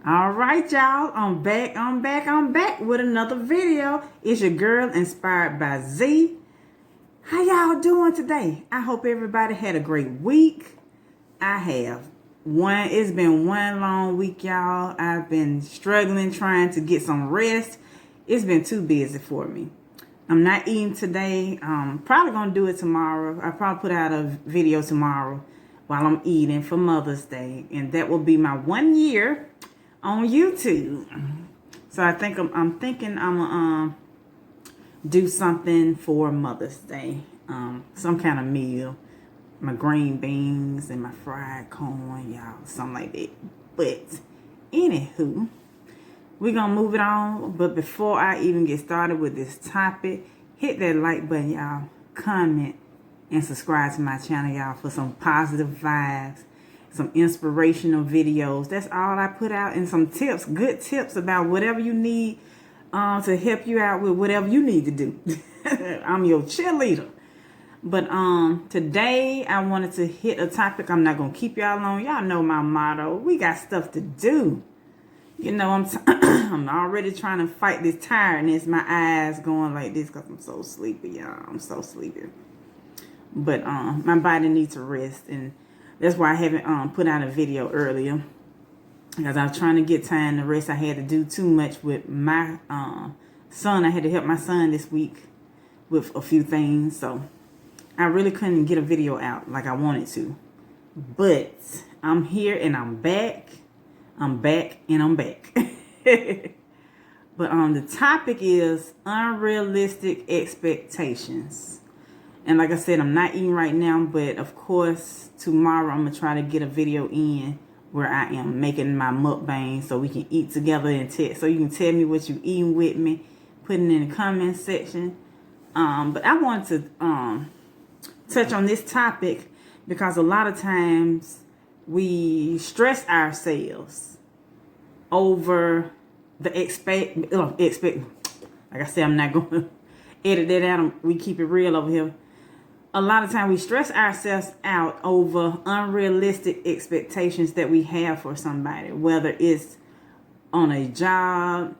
All right, y'all. I'm back with another video. It's your girl, Inspired by Z. How y'all doing today? I hope everybody had a great week. I have. It's been one long week, y'all. I've been struggling trying to get some rest. It's been too busy for me. I'm not eating today. Probably gonna do it tomorrow. I'll probably put out a video tomorrow while I'm eating for Mother's Day, and that will be my 1 year on YouTube. So I'm thinking I'm gonna do something for Mother's Day. Some kind of meal. My green beans and my fried corn, y'all, something like that. But anywho, we're gonna move it on. But before I even get started with this topic, hit that like button, y'all, comment and subscribe to my channel, y'all, for some positive vibes, some inspirational videos. That's all I put out, and some tips, good tips about whatever you need to help you out with whatever you need to do. I'm your cheerleader. But today I wanted to hit a topic. I'm not gonna keep y'all long. Y'all know my motto. We got stuff to do. You know, I'm already trying to fight this tiredness. My eyes going like this because I'm so sleepy, y'all. I'm so sleepy. But my body needs to rest, and that's why I haven't put out a video earlier, because I was trying to get time to rest. I had to do too much with my son. I had to help my son this week with a few things, so I really couldn't get a video out like I wanted to. But I'm here and I'm back. I'm back and I'm back. But the topic is unrealistic expectations. And like I said, I'm not eating right now, but of course, tomorrow I'm going to try to get a video in where I am making my mukbang so we can eat together and so you can tell me what you eating with me, put it in the comment section. But I wanted to touch on this topic because a lot of times we stress ourselves over the like I said, I'm not going to edit that out. We keep it real over here. A lot of times we stress ourselves out over unrealistic expectations that we have for somebody, whether it's on a job,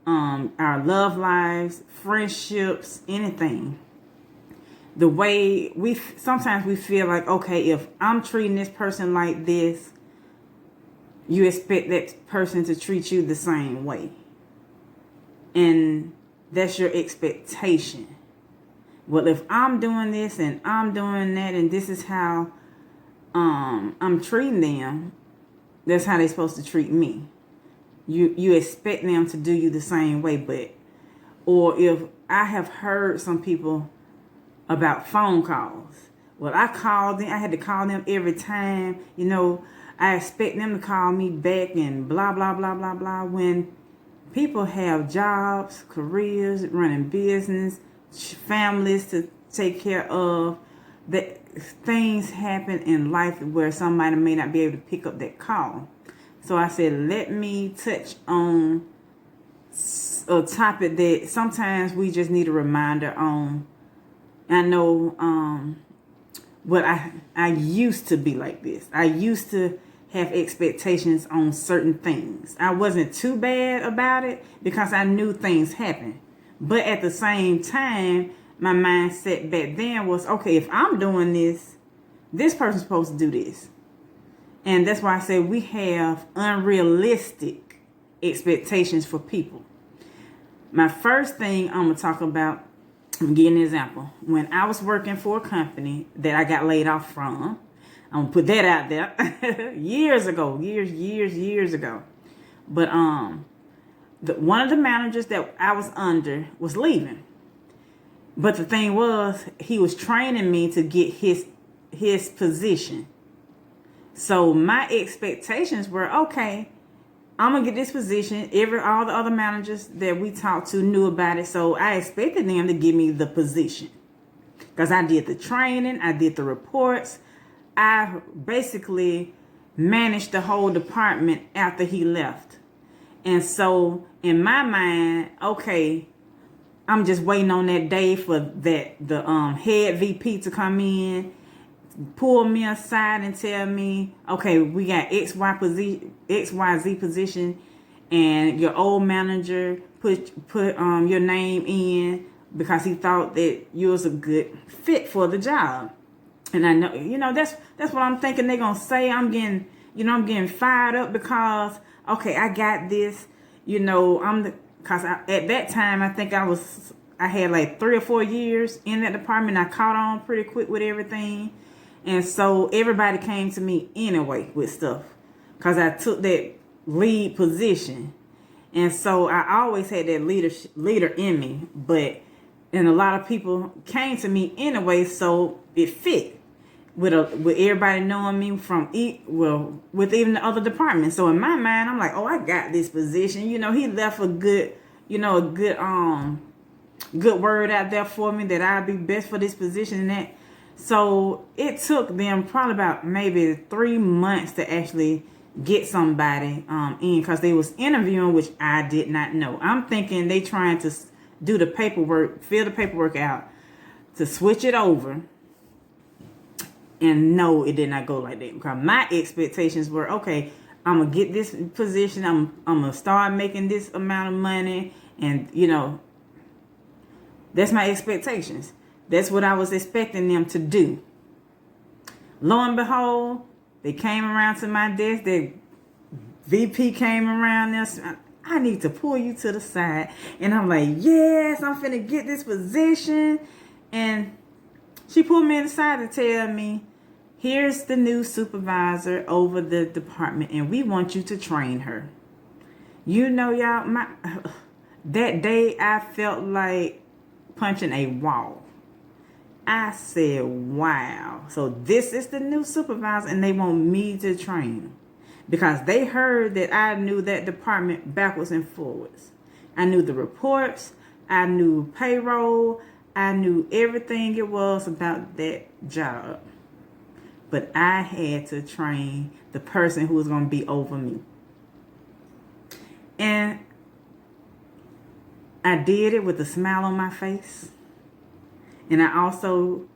our love lives, friendships, anything. The way sometimes we feel like, okay, if I'm treating this person like this, you expect that person to treat you the same way. And that's your expectation. Well, if I'm doing this and I'm doing that, and this is how I'm treating them, that's how they're supposed to treat me. You expect them to do you the same way. Or if I have heard some people about phone calls. Well, I had to call them every time. You know, I expect them to call me back and blah, blah, blah, blah, blah. When people have jobs, careers, running business, families to take care of, that things happen in life where somebody may not be able to pick up that call. So I said, let me touch on a topic that sometimes we just need a reminder on. I know what I used to be like this. I used to have expectations on certain things. I wasn't too bad about it because I knew things happen. But at the same time, my mindset back then was, okay, if I'm doing this person's supposed to do this. And that's why I say we have unrealistic expectations for people. My first thing I'm going to talk about, I'm give an example. When I was working for a company that I got laid off from, I'm gonna put that out there, years ago. But one of the managers that I was under was leaving. But the thing was, he was training me to get his position. So my expectations were, okay, I'm gonna get this position. All the other managers that we talked to knew about it, so I expected them to give me the position because I did the training, I did the reports, I basically managed the whole department after he left. And so in my mind, okay, I'm just waiting on that day for the head VP to come in pull me aside and tell me, okay, we got XYZ position, and your old manager put your name in because he thought that you was a good fit for the job. And I know, that's what I'm thinking they're gonna say. I'm getting fired up because, okay, I got this, because at that time I think I had like 3 or 4 years in that department. I caught on pretty quick with everything. And so everybody came to me anyway with stuff because I took that lead position. And so I always had that leader in me. And a lot of people came to me anyway, so it fit with everybody knowing me with even the other departments. So in my mind, I'm like, oh, I got this position. He left a good word out there for me that I'd be best for this position and that. So it took them probably about maybe 3 months to actually get somebody in, because they was interviewing, which I did not know. I'm thinking they trying to do the paperwork, fill the paperwork out to switch it over. And no, it did not go like that, because my expectations were, okay, I'm going to get this position. I'm going to start making this amount of money. And, that's my expectations. That's what I was expecting them to do. Lo and behold, they came around to my desk. The VP came around there. I need to pull you to the side. And I'm like, yes, I'm finna get this position. And she pulled me aside to tell me, here's the new supervisor over the department, and we want you to train her. Y'all, that day I felt like punching a wall. I said, wow. So this is the new supervisor, and they want me to train them. Because they heard that I knew that department backwards and forwards. I knew the reports. I knew payroll. I knew everything it was about that job. But I had to train the person who was going to be over me. And I did it with a smile on my face. And I also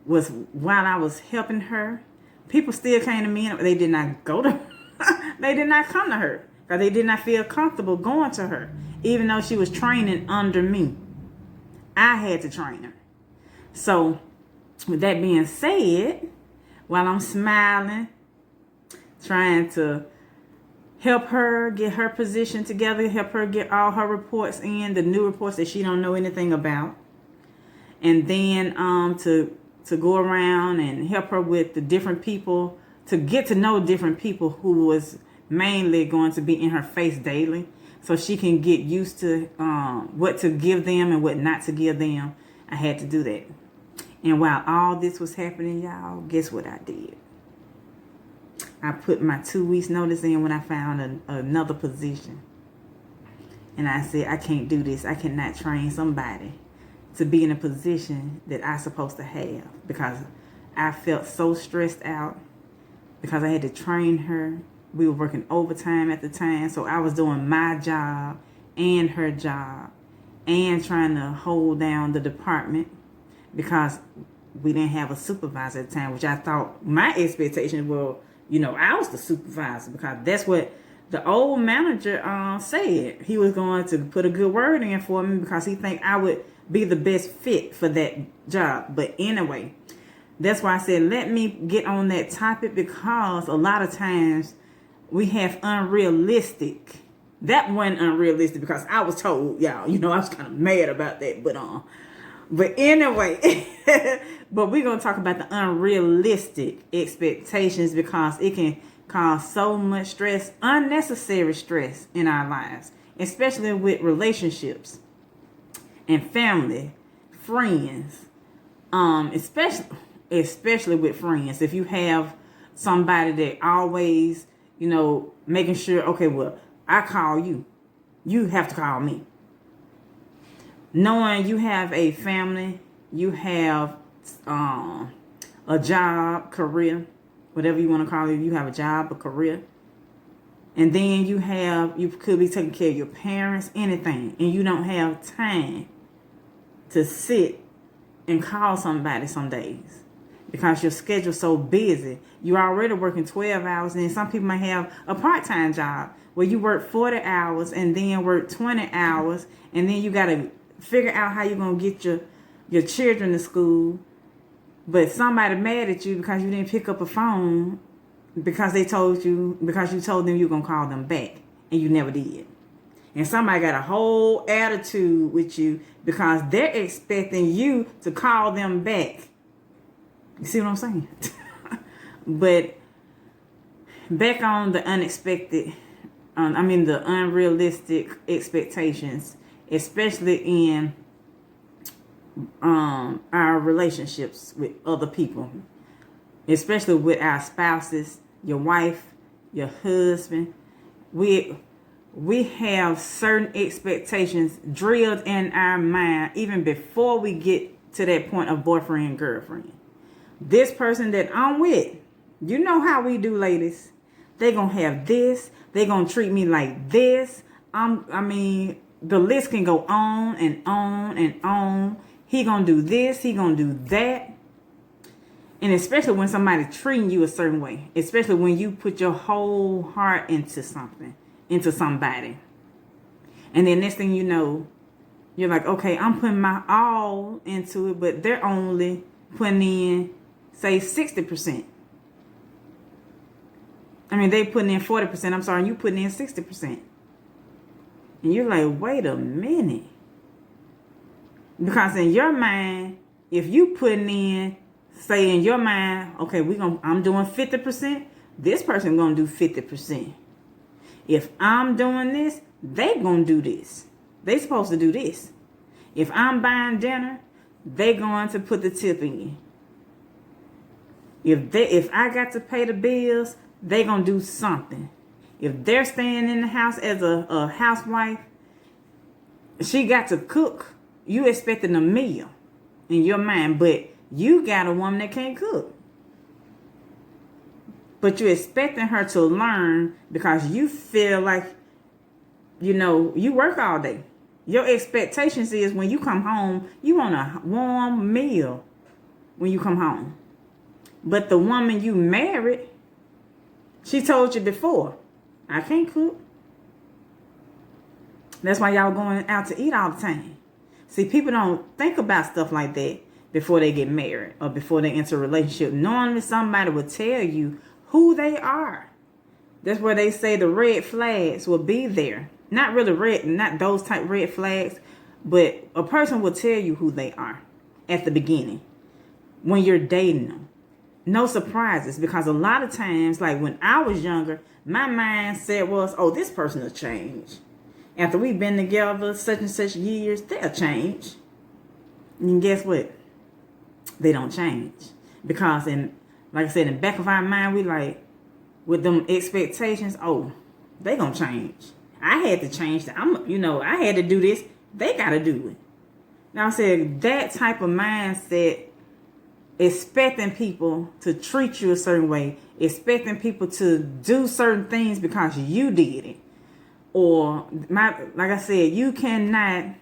while I was helping her, people still came to me and they did not go to her. They did not come to her because they did not feel comfortable going to her, even though she was training under me. I had to train her. So with that being said, while I'm smiling, trying to help her get her position together, help her get all her reports in, the new reports that she don't know anything about, and then to go around and help her with the different people, to get to know different people who was mainly going to be in her face daily, so she can get used to what to give them and what not to give them. I had to do that. And while all this was happening, y'all, guess what I did? I put my 2 weeks notice in when I found another position. And I said, I can't do this. I cannot train somebody to be in a position that I'm supposed to have, because I felt so stressed out because I had to train her. We were working overtime at the time, so I was doing my job and her job and trying to hold down the department because we didn't have a supervisor at the time, which I thought my expectations were, I was the supervisor, because that's what the old manager said. He was going to put a good word in for me because he think I would be the best fit for that job. But anyway, that's why I said, let me get on that topic, because a lot of times we have unrealistic. That wasn't unrealistic because I was told, y'all, I was kind of mad about that. But anyway, but we're going to talk about the unrealistic expectations, because it can cause so much stress, unnecessary stress in our lives, especially with relationships and family, friends, especially with friends. If you have somebody that always, making sure, okay, well, I call you, you have to call me. Knowing you have a family, you have a job, career, whatever you want to call it. You have a job, a career. And then you could be taking care of your parents, anything. And you don't have time to sit and call somebody some days. because your schedule's so busy. You're already working 12 hours, and then some people might have a part-time job where you work 40 hours and then work 20 hours, and then you got to figure out how you're going to get your children to school. But somebody mad at you because you didn't pick up a phone because you told them you were going to call them back, and you never did. And somebody got a whole attitude with you because they're expecting you to call them back. You see what I'm saying? But back on the the unrealistic expectations, especially in our relationships with other people, especially with our spouses, your wife, your husband. We have certain expectations drilled in our mind even before we get to that point of boyfriend and girlfriend. This person that I'm with, you know how we do, ladies. They gonna have this. They gonna treat me like this. The list can go on and on and on. He gonna do this. He gonna do that. And especially when somebody treating you a certain way, especially when you put your whole heart into something, into somebody. And then next thing you know, you're like, okay, I'm putting my all into it, but they're only putting in, say, 60%. They putting in 40%, I'm sorry, and you putting in 60%. And you're like, wait a minute. Because in your mind, if you putting in, say in your mind, okay, I'm doing 50%, this person gonna do 50%. If I'm doing this, they gonna do this. They supposed to do this. If I'm buying dinner, they going to put the tip in. If I got to pay the bills, they gonna do something. If they're staying in the house as a housewife, she got to cook. You expecting a meal in your mind, but you got a woman that can't cook. But you're expecting her to learn because you feel like, you work all day. Your expectations is when you come home, you want a warm meal when you come home. But the woman you married, she told you before, I can't cook. That's why y'all going out to eat all the time. See, people don't think about stuff like that before they get married or before they enter a relationship. Normally somebody will tell you who they are. That's where they say the red flags will be there. Not really red, not those type red flags, but a person will tell you who they are at the beginning when you're dating them. No surprises, because a lot of times, like when I was younger, my mindset was, oh, this person will change. After we've been together such and such years, they'll change. And guess what? They don't change. Because like I said, in the back of our mind, we like, with them expectations, oh, they gonna change. I had to change that. I had to do this. They gotta do it. Now I said that type of mindset, expecting people to treat you a certain way, expecting people to do certain things because you did it. Or like I said, you cannot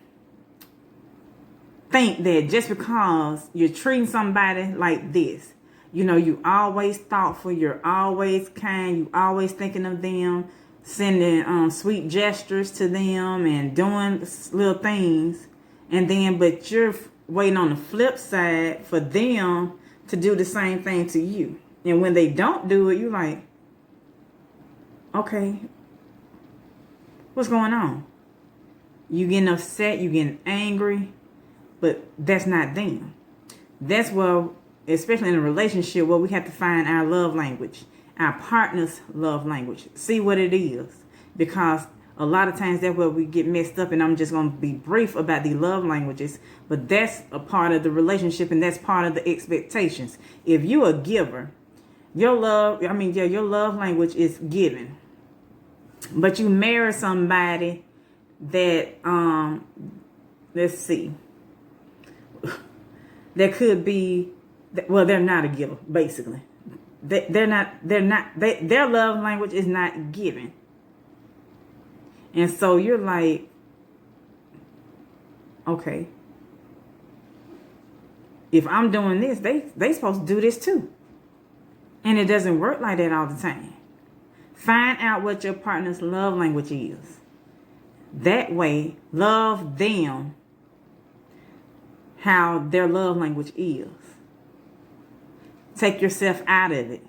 think that just because you're treating somebody like this, you always thoughtful, you're always kind, you always thinking of them, sending sweet gestures to them and doing little things, but you're waiting on the flip side for them to do the same thing to you. And when they don't do it, you're like, okay, what's going on? You getting upset, you getting angry, but that's not them. That's where, especially in a relationship, where we have to find our love language, our partner's love language. See what it is. Because a lot of times that's where we get messed up, and I'm just going to be brief about the love languages, but that's a part of the relationship, and that's part of the expectations. If you're a giver, your love language is giving. But you marry somebody that, let's see, that could be, well, they're not a giver, basically. Their love language is not giving. And so you're like, okay, if I'm doing this, they supposed to do this too. And it doesn't work like that all the time. Find out what your partner's love language is. That way, love them how their love language is. Take yourself out of it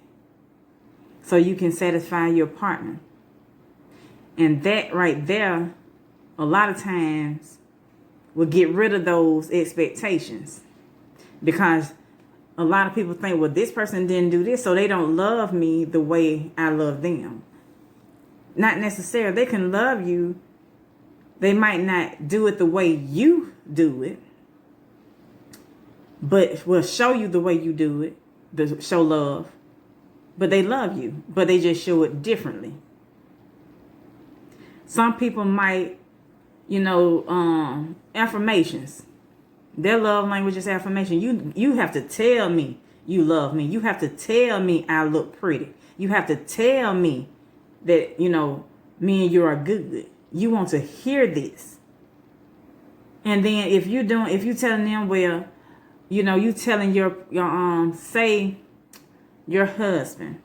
so you can satisfy your partner. And that right there, a lot of times, will get rid of those expectations. Because a lot of people think, well, this person didn't do this, so they don't love me the way I love them. Not necessarily. They can love you. They might not do it the way you do it, but will show you the way you do it, to show love. But they love you, but they just show it differently. Some people might, affirmations. Their love language is affirmation. You have to tell me you love me. You have to tell me I look pretty. You have to tell me that, me and you are good. You want to hear this. And then if you telling them, well, you telling your say your husband,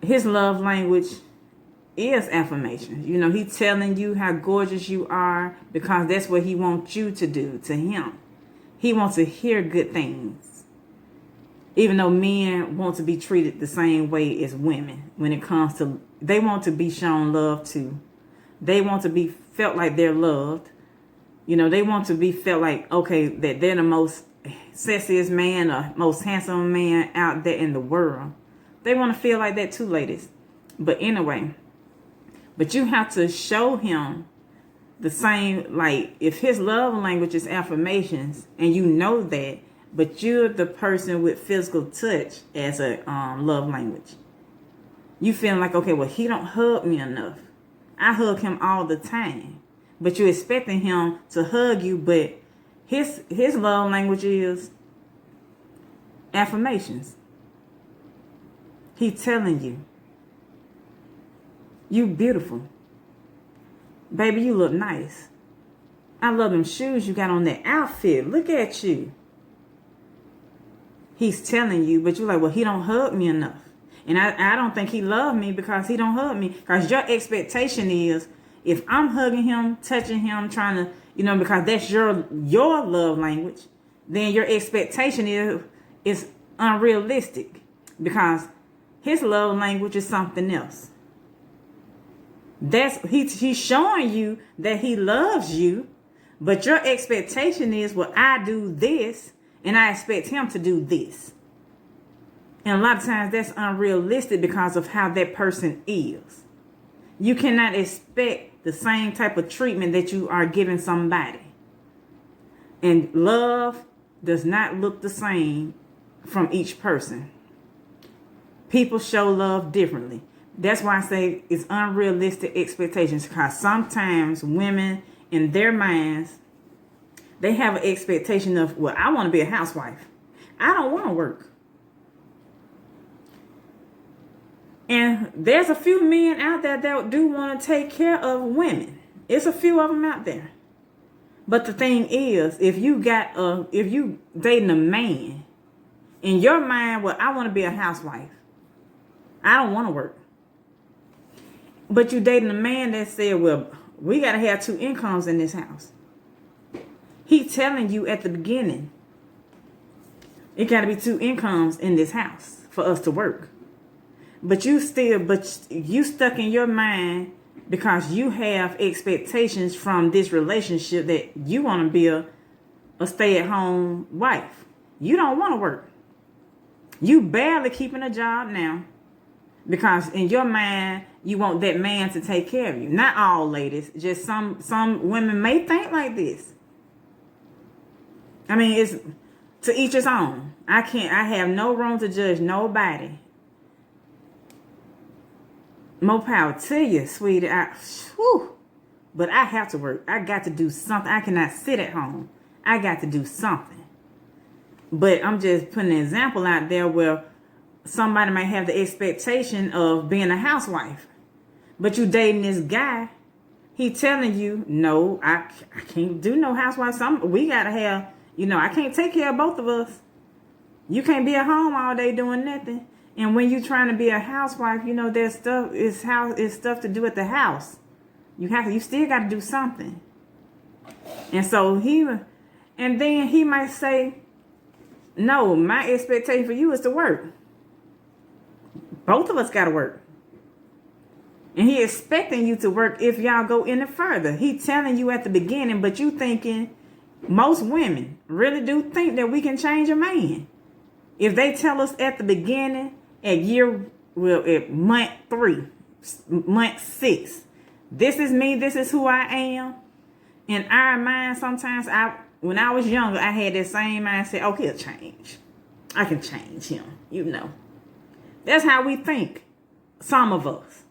his love language is affirmation. He telling you how gorgeous you are because that's what he wants you to do to him. He wants to hear good things. Even though men want to be treated the same way as women when it comes to, they want to be shown love too. They want to be felt like they're loved. They want to be felt like, okay, that they're the most sexiest man or most handsome man out there in the world. They want to feel like that too, ladies. But anyway, but you have to show him the same, like if his love language is affirmations and you know that, but you're the person with physical touch as a love language. You feeling like, okay, well, he don't hug me enough. I hug him all the time. But you're expecting him to hug you, but his love language is affirmations. He's telling you, you beautiful. Baby, you look nice. I love them shoes you got on, that outfit. Look at you. He's telling you, but you're like, well, he don't hug me enough. And I don't think he loved me because he don't hug me. Because your expectation is, if I'm hugging him, touching him, trying to, because that's your love language, then your expectation is unrealistic. Because his love language is something else. He's showing you that he loves you, but your expectation is, well, I do this, and I expect him to do this. And a lot of times that's unrealistic because of how that person is. You cannot expect the same type of treatment that you are giving somebody. And love does not look the same from each person. People show love differently. That's why I say it's unrealistic expectations, because sometimes women in their minds, they have an expectation of, well, I want to be a housewife. I don't want to work. And there's a few men out there that do want to take care of women. It's a few of them out there. But the thing is, if you dating a man, in your mind, well, I want to be a housewife. I don't want to work. But you dating a man that said, well, we got to have 2 incomes in this house. He telling you at the beginning, it got to be 2 incomes in this house for us to work. But you stuck in your mind because you have expectations from this relationship that you want to be a stay-at-home wife. You don't want to work. You barely keeping a job now because in your mind, you want that man to take care of you. Not all ladies, just some women may think like this. I mean, it's to each his own. I have no room to judge nobody. More power to you, sweetie. But I have to work. I got to do something. I cannot sit at home. I got to do something. But I'm just putting an example out there where somebody might have the expectation of being a housewife. But you dating this guy, he telling you, no, I can't do no housewife. We got to have I can't take care of both of us. You can't be at home all day doing nothing. And when you're trying to be a housewife, there's stuff to do at the house. You still got to do something. And so then he might say, no, my expectation for you is to work. Both of us got to work. And he expecting you to work if y'all go any further. He telling you at the beginning, but you thinking, most women really do think that we can change a man. If they tell us at the beginning, at month 3, month 6, this is me, this is who I am. In our mind, sometimes when I was younger, I had that same mindset. Oh, he'll change. I can change him. That's how we think. Some of us.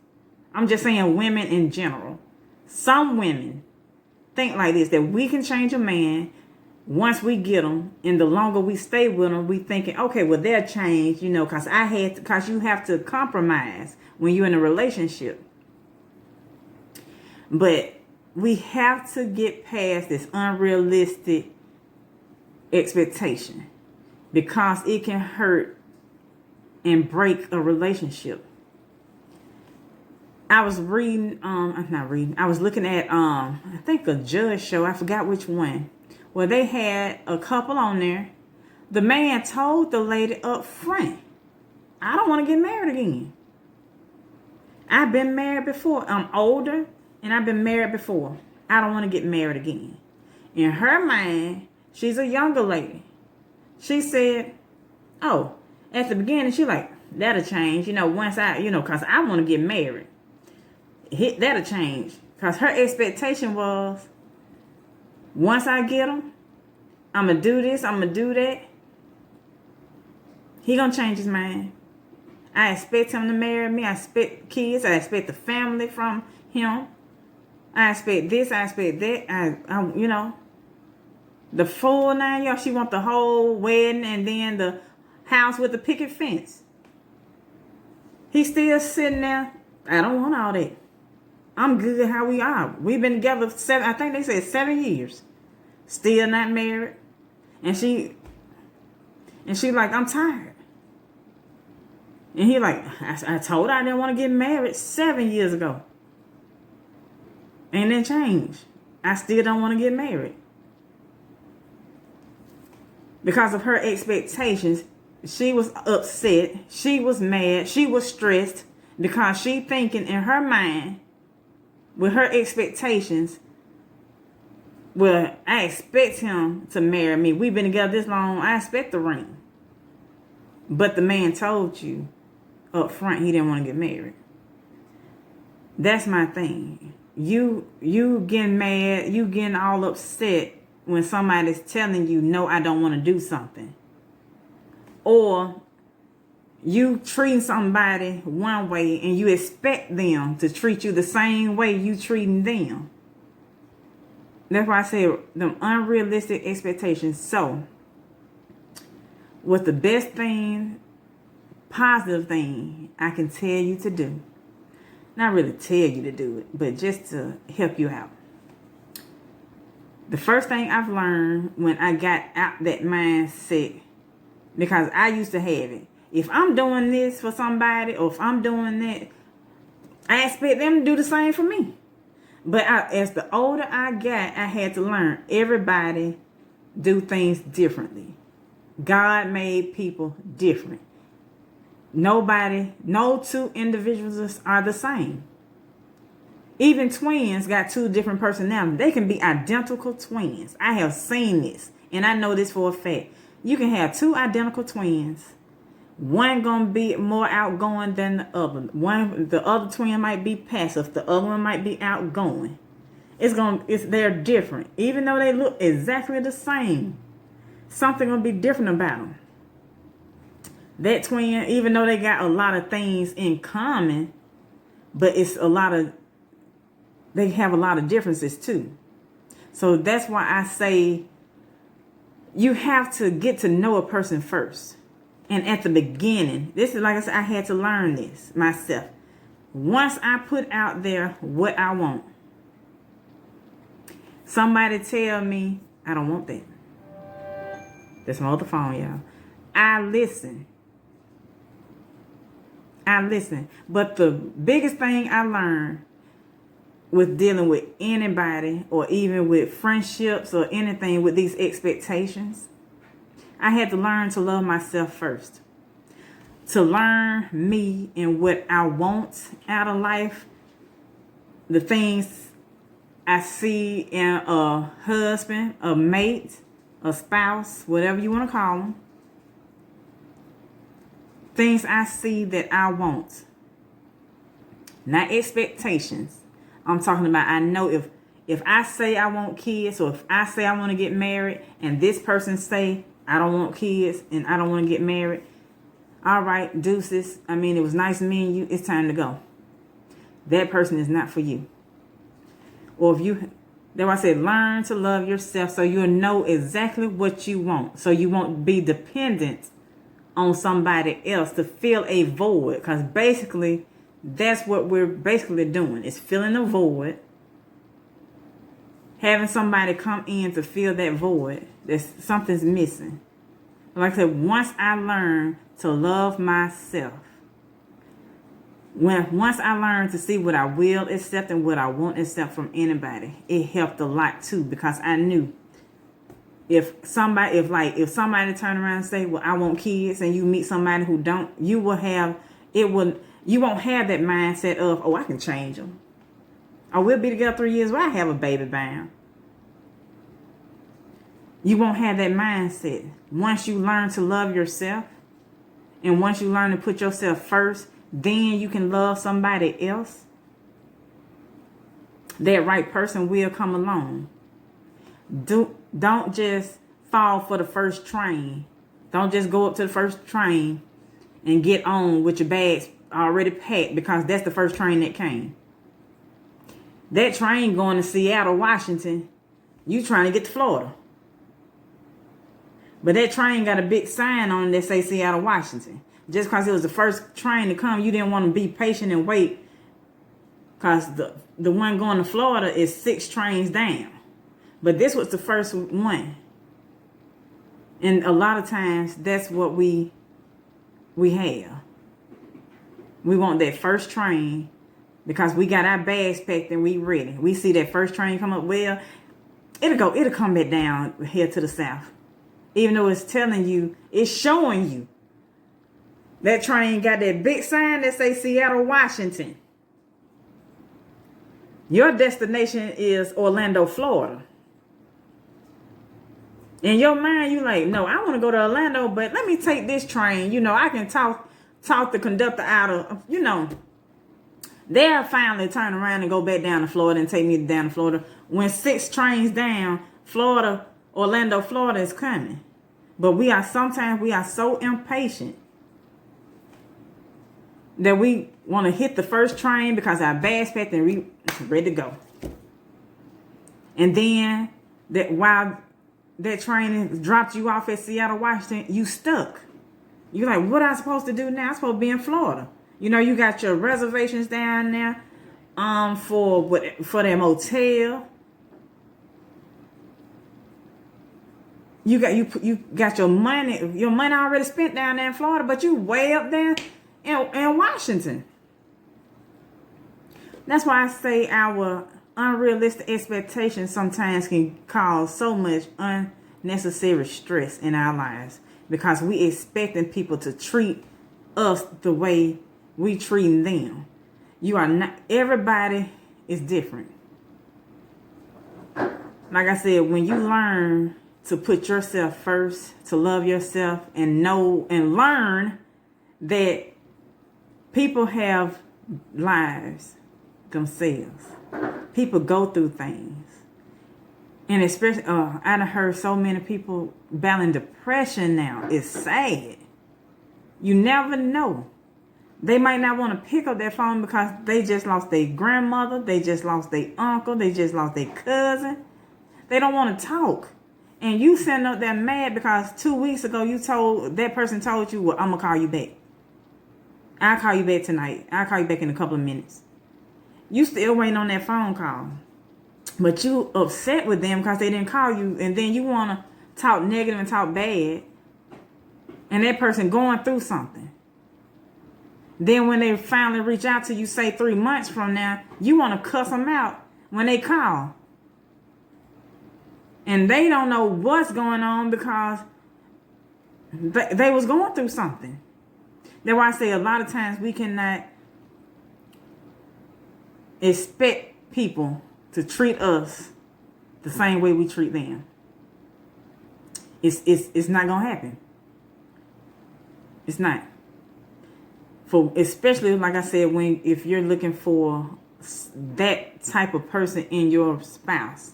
I'm just saying women in general. Some women think like this, that we can change a man once we get them. And the longer we stay with them, we thinking, okay, well, they'll change, because you have to compromise when you're in a relationship. But we have to get past this unrealistic expectation, because it can hurt and break a relationship. I was I was looking at, I think a judge show, I forgot which one, where they had a couple on there. The man told the lady up front, I don't want to get married again. I've been married before. I'm older and I've been married before. I don't want to get married again. In her mind, she's a younger lady. She said, oh, at the beginning, she like, that'll change, once because I want to get married. That'll change. Because her expectation was, once I get him, I'm going to do this, I'm going to do that. He going to change his mind. I expect him to marry me. I expect kids. I expect the family from him. I expect this, I expect that. The full 9 yards. She want the whole wedding and then the house with the picket fence. He's still sitting there. I don't want all that. I'm good how we are. We've been together I think they said 7 years. Still not married. And she like, I'm tired. And he like, I told her I didn't want to get married 7 years ago. And then change. I still don't want to get married. Because of her expectations, she was upset. She was mad. She was stressed. Because she thinking in her mind, with her expectations, well, I expect him to marry me. We've been together this long. I expect the ring. But the man told you up front he didn't want to get married. That's my thing. You getting mad, you getting all upset when somebody's telling you, no, I don't want to do something. Or you treating somebody one way and you expect them to treat you the same way you treating them. That's why I say them unrealistic expectations. So, what's the best thing, positive thing I can tell you to do? Not really tell you to do it, but just to help you out. The first thing I've learned when I got out that mindset, because I used to have it. If I'm doing this for somebody, or if I'm doing that, I expect them to do the same for me. But as the older I got, I had to learn everybody do things differently. God made people different. No two individuals are the same. Even twins got two different personalities. They can be identical twins. I have seen this, and I know this for a fact. You can have two identical twins. One gonna be more outgoing than the other. The other twin might be passive. The other one might be outgoing. They're different. Even though they look exactly the same, something gonna be different about them. That twin, even though they got a lot of things in common, but they have a lot of differences too. So that's why I say you have to get to know a person first. And at the beginning, this is like I said, I had to learn this myself. Once I put out there what I want, somebody tell me I don't want that. That's my other phone, y'all. I listen. But the biggest thing I learned with dealing with anybody or even with friendships or anything with these expectations, I had to learn to love myself first. To learn me and what I want out of life. The things I see in a husband, a mate, a spouse, whatever you want to call them. Things I see that I want. Not expectations. I'm talking about, I know if I say I want kids, or if I say I want to get married, and this person say I don't want kids and I don't want to get married, all right, deuces. I mean, it was nice meeting you. It's time to go. That person is not for you. Or if you, that's why I said learn to love yourself so you'll know exactly what you want. So you won't be dependent on somebody else to fill a void. Because basically, that's what we're basically doing. Is filling a void. Having somebody come in to fill that void. Something's missing. Like I said, once I learned to love myself, once I learned to see what I will accept and what I won't accept from anybody, it helped a lot too, because I knew if somebody turn around and say, well, I want kids, and you meet somebody who don't, you won't have that mindset of, oh, I can change them. Or we'll be together 3 years, well, I have a baby bound. You won't have that mindset. Once you learn to love yourself, and once you learn to put yourself first, then you can love somebody else. That right person will come along. Don't just fall for the first train. Don't just go up to the first train and get on with your bags already packed, because that's the first train that came. That train going to Seattle, Washington, you trying to get to Florida. But that train got a big sign on it that say Seattle, Washington. Just because it was the first train to come, you didn't want to be patient and wait, because the one going to Florida is 6 trains down. But this was the first one. And a lot of times, that's what we have. We want that first train because we got our bags packed and we ready. We see that first train come up, well, it'll come back down here to the south. Even though it's telling you, it's showing you. That train got that big sign that say Seattle, Washington. Your destination is Orlando, Florida. In your mind, you like, no, I want to go to Orlando, but let me take this train. You know, I can talk the conductor out of, you know. They'll finally turn around and go back down to Florida and take me down to Florida. When 6 trains down, Orlando, Florida is coming. But sometimes we are so impatient that we want to hit the first train because our bags packed and we ready to go. And then while that train dropped you off at Seattle, Washington, you stuck. You're like, what am I supposed to do now? I'm supposed to be in Florida. You know, you got your reservations down there for that motel. You got your money already spent down there in Florida, but you way up there in Washington. That's why I say our unrealistic expectations sometimes can cause so much unnecessary stress in our lives, because we expecting people to treat us the way we treating them. You are not. Everybody is different. Like I said, when you learn to put yourself first, to love yourself, and know and learn that people have lives themselves. People go through things. And especially, I done heard so many people battling depression now. It's sad. You never know. They might not want to pick up their phone because they just lost their grandmother. They just lost their uncle. They just lost their cousin. They don't want to talk. And you sitting up there mad because 2 weeks ago that person told you, well, I'm going to call you back. I'll call you back tonight. I'll call you back in a couple of minutes. You still waiting on that phone call. But you upset with them because they didn't call you. And then you want to talk negative and talk bad, and that person going through something. Then when they finally reach out to you, say 3 months from now, you want to cuss them out when they call. And they don't know what's going on because they was going through something. That's why I say a lot of times we cannot expect people to treat us the same way we treat them. It's not gonna happen. It's not. For especially like I said, if you're looking for that type of person in your spouse,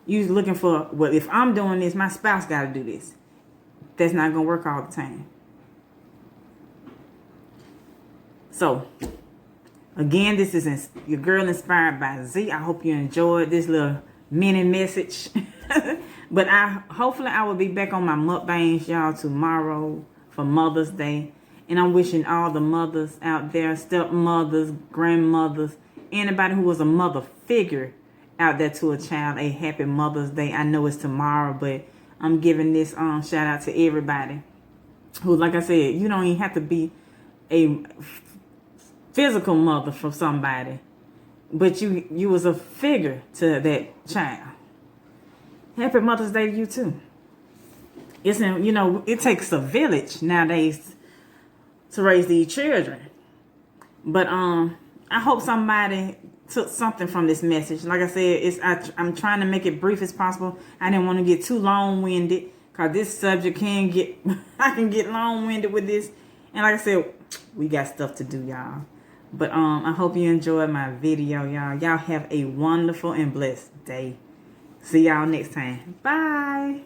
you're looking for, well, if I'm doing this, my spouse got to do this. That's not gonna work all the time. So, again, this is your girl inspired by Z. I hope you enjoyed this little mini message. But hopefully I will be back on my mukbangs, y'all, tomorrow for Mother's Day. And I'm wishing all the mothers out there, stepmothers, grandmothers, anybody who was a mother figure out there to a child, a happy Mother's Day. I know it's tomorrow, but I'm giving this shout out to everybody who, like I said, you don't even have to be a physical mother for somebody, but you was a figure to that child. Happy Mother's Day to you too. It takes a village nowadays to raise these children. But I hope somebody took something from this message. Like I said, I'm trying to make it brief as possible. I didn't want to get too long-winded because this subject I can get long-winded with this. And like I said, we got stuff to do, y'all. But I hope you enjoyed my video, y'all. Y'all have a wonderful and blessed day. See y'all next time. Bye.